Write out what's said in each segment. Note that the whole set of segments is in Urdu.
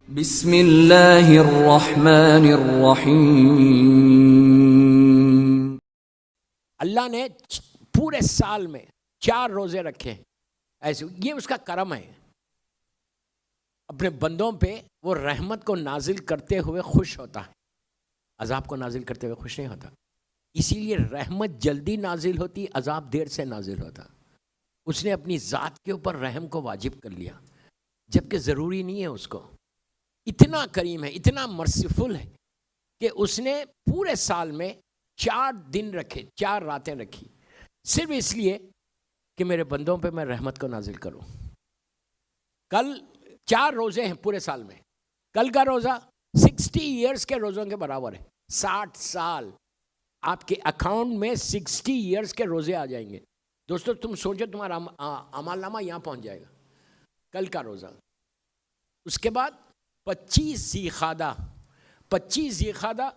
بسم اللہ الرحمن الرحیم۔ اللہ نے پورے سال میں 4 روزے رکھے ایسے، یہ اس کا کرم ہے اپنے بندوں پہ۔ وہ رحمت کو نازل کرتے ہوئے خوش ہوتا ہے، عذاب کو نازل کرتے ہوئے خوش نہیں ہوتا۔ اسی لیے رحمت جلدی نازل ہوتی، عذاب دیر سے نازل ہوتا۔ اس نے اپنی ذات کے اوپر رحم کو واجب کر لیا جبکہ ضروری نہیں ہے اس کو۔ اتنا کریم ہے، اتنا مرسیفل ہے کہ اس نے پورے سال میں 4 دن رکھے، 4 راتیں رکھی، صرف اس لیے کہ میرے بندوں پہ میں رحمت کو نازل کروں۔ کل 4 روزے ہیں پورے سال میں۔ کل کا روزہ 60 ایئرس کے روزوں کے برابر ہے۔ 60 سال آپ کے اکاؤنٹ میں 60 ایئرس کے روزے آ جائیں گے۔ دوستو تم سوچو، تمہارا اعمال نامہ یہاں پہنچ جائے گا کل کا روزہ۔ اس کے بعد 25 ذی قعدہ، 25 ذی قعدہ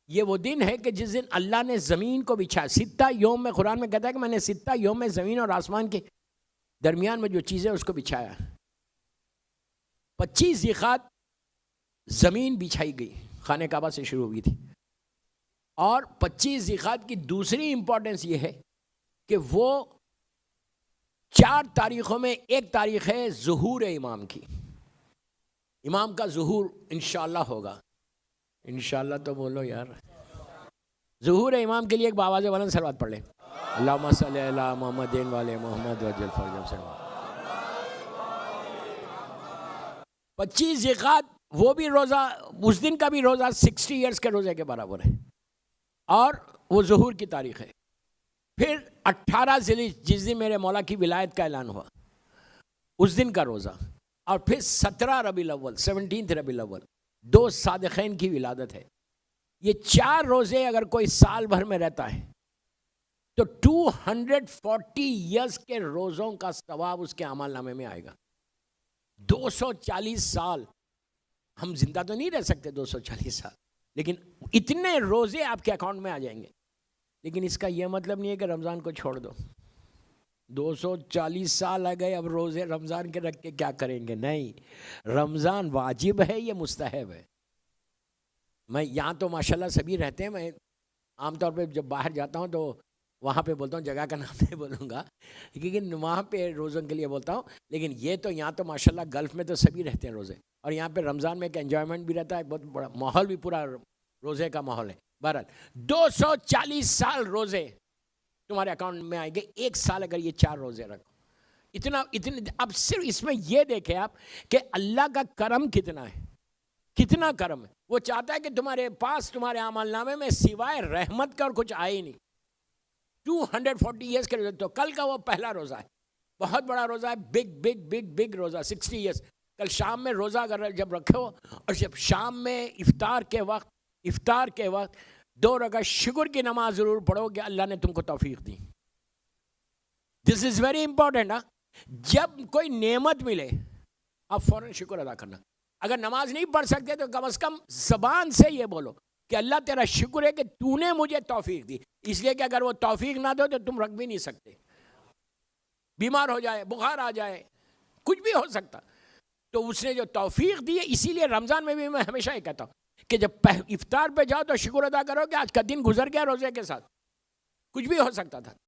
یہ وہ دن ہے کہ جس دن اللہ نے زمین کو بچھایا۔ 6 یوم میں قرآن میں کہتا ہے کہ میں نے 6 یوم میں زمین اور آسمان کے درمیان میں جو چیزیں اس کو بچھایا۔ 25 ذی قعدہ زمین بچھائی گئی، خانہ کعبہ سے شروع ہوئی تھی۔ اور 25 ذی قعدہ کی دوسری امپورٹنس یہ ہے کہ وہ 4 تاریخوں میں ایک تاریخ ہے ظہور امام کی۔ امام کا ظہور انشاءاللہ ہوگا۔ انشاءاللہ تو بولو یار۔ ظہور امام کے لیے ایک باواز بلند صلوات پڑھ لیں۔ اللہم صلی علی محمد وعلی محمد وجل فرجہم صلی۔ 25 ذی قعدہ وہ بھی روزہ، اس دن کا بھی روزہ 60 ایئرس کے روزے کے برابر ہے، اور وہ ظہور کی تاریخ ہے۔ پھر 18 ذی الحجہ جس دن میرے مولا کی ولایت کا اعلان ہوا، اس دن کا روزہ۔ اور پھر 17 ربیع الاول، 17 ربیع الاول 2 صادقین کی ولادت ہے۔ یہ 4 روزے اگر کوئی سال بھر میں رہتا ہے تو 240 ایئرس کے روزوں کا ثواب اس کے اعمال نامے میں آئے گا۔ 240 سال ہم زندہ تو نہیں رہ سکتے 240 سال، لیکن اتنے روزے آپ کے اکاؤنٹ میں آ جائیں گے۔ لیکن اس کا یہ مطلب نہیں ہے کہ رمضان کو چھوڑ دو۔ 240 سال آ گئے، اب روزے رمضان کے رکھ کے کیا کریں گے؟ نہیں، رمضان واجب ہے، یہ مستحب ہے۔ میں یہاں تو ماشاءاللہ سبھی رہتے ہیں، میں عام طور پہ جب باہر جاتا ہوں تو وہاں پہ بولتا ہوں، جگہ کا نام نہیں بولوں گا لیکن وہاں پہ روزوں کے لیے بولتا ہوں۔ لیکن یہ تو یہاں تو ماشاءاللہ گلف میں تو سبھی رہتے ہیں روزے، اور یہاں پہ رمضان میں ایک انجوائمنٹ بھی رہتا ہے، بہت بڑا ماحول بھی پورا روزے کا ماحول ہے۔ بہرحال 240 سال روزے تمہارے اکاؤنٹ میں آئیں گے، 1 سال اگر یہ 4 روزے رکھو۔ اتنے اب صرف اس میں یہ دیکھیں آپ کہ اللہ کا کرم کتنا ہے، کتنا کرم ہے۔ وہ چاہتا ہے کہ تمہارے پاس تمہارے اعمال نامے میں سوائے رحمت کا اور کچھ آئے ہی نہیں۔ 240 ایئرس کے روزے، تو کل کا وہ پہلا روزہ ہے، بہت بڑا روزہ ہے، بگ بگ بگ بگ روزہ 60 ایئرس۔ کل شام میں روزہ اگر جب رکھو اور جب شام میں افطار کے وقت 2 رکعت شکر کی نماز ضرور پڑھو کہ اللہ نے تم کو توفیق دی۔ دس از ویری امپورٹنٹ۔ جب کوئی نعمت ملے آپ فوراً شکر ادا کرنا۔ اگر نماز نہیں پڑھ سکتے تو کم از کم زبان سے یہ بولو کہ اللہ تیرا شکر ہے کہ تو نے مجھے توفیق دی، اس لیے کہ اگر وہ توفیق نہ دو تو تم رکھ بھی نہیں سکتے۔ بیمار ہو جائے، بخار آ جائے، کچھ بھی ہو سکتا۔ تو اس نے جو توفیق دی ہے، اسی لیے رمضان میں بھی میں ہمیشہ یہ کہتا ہوں کہ جب افطار پہ جاؤ تو شکر ادا کرو کہ آج کا دن گزر گیا روزے کے ساتھ، کچھ بھی ہو سکتا تھا۔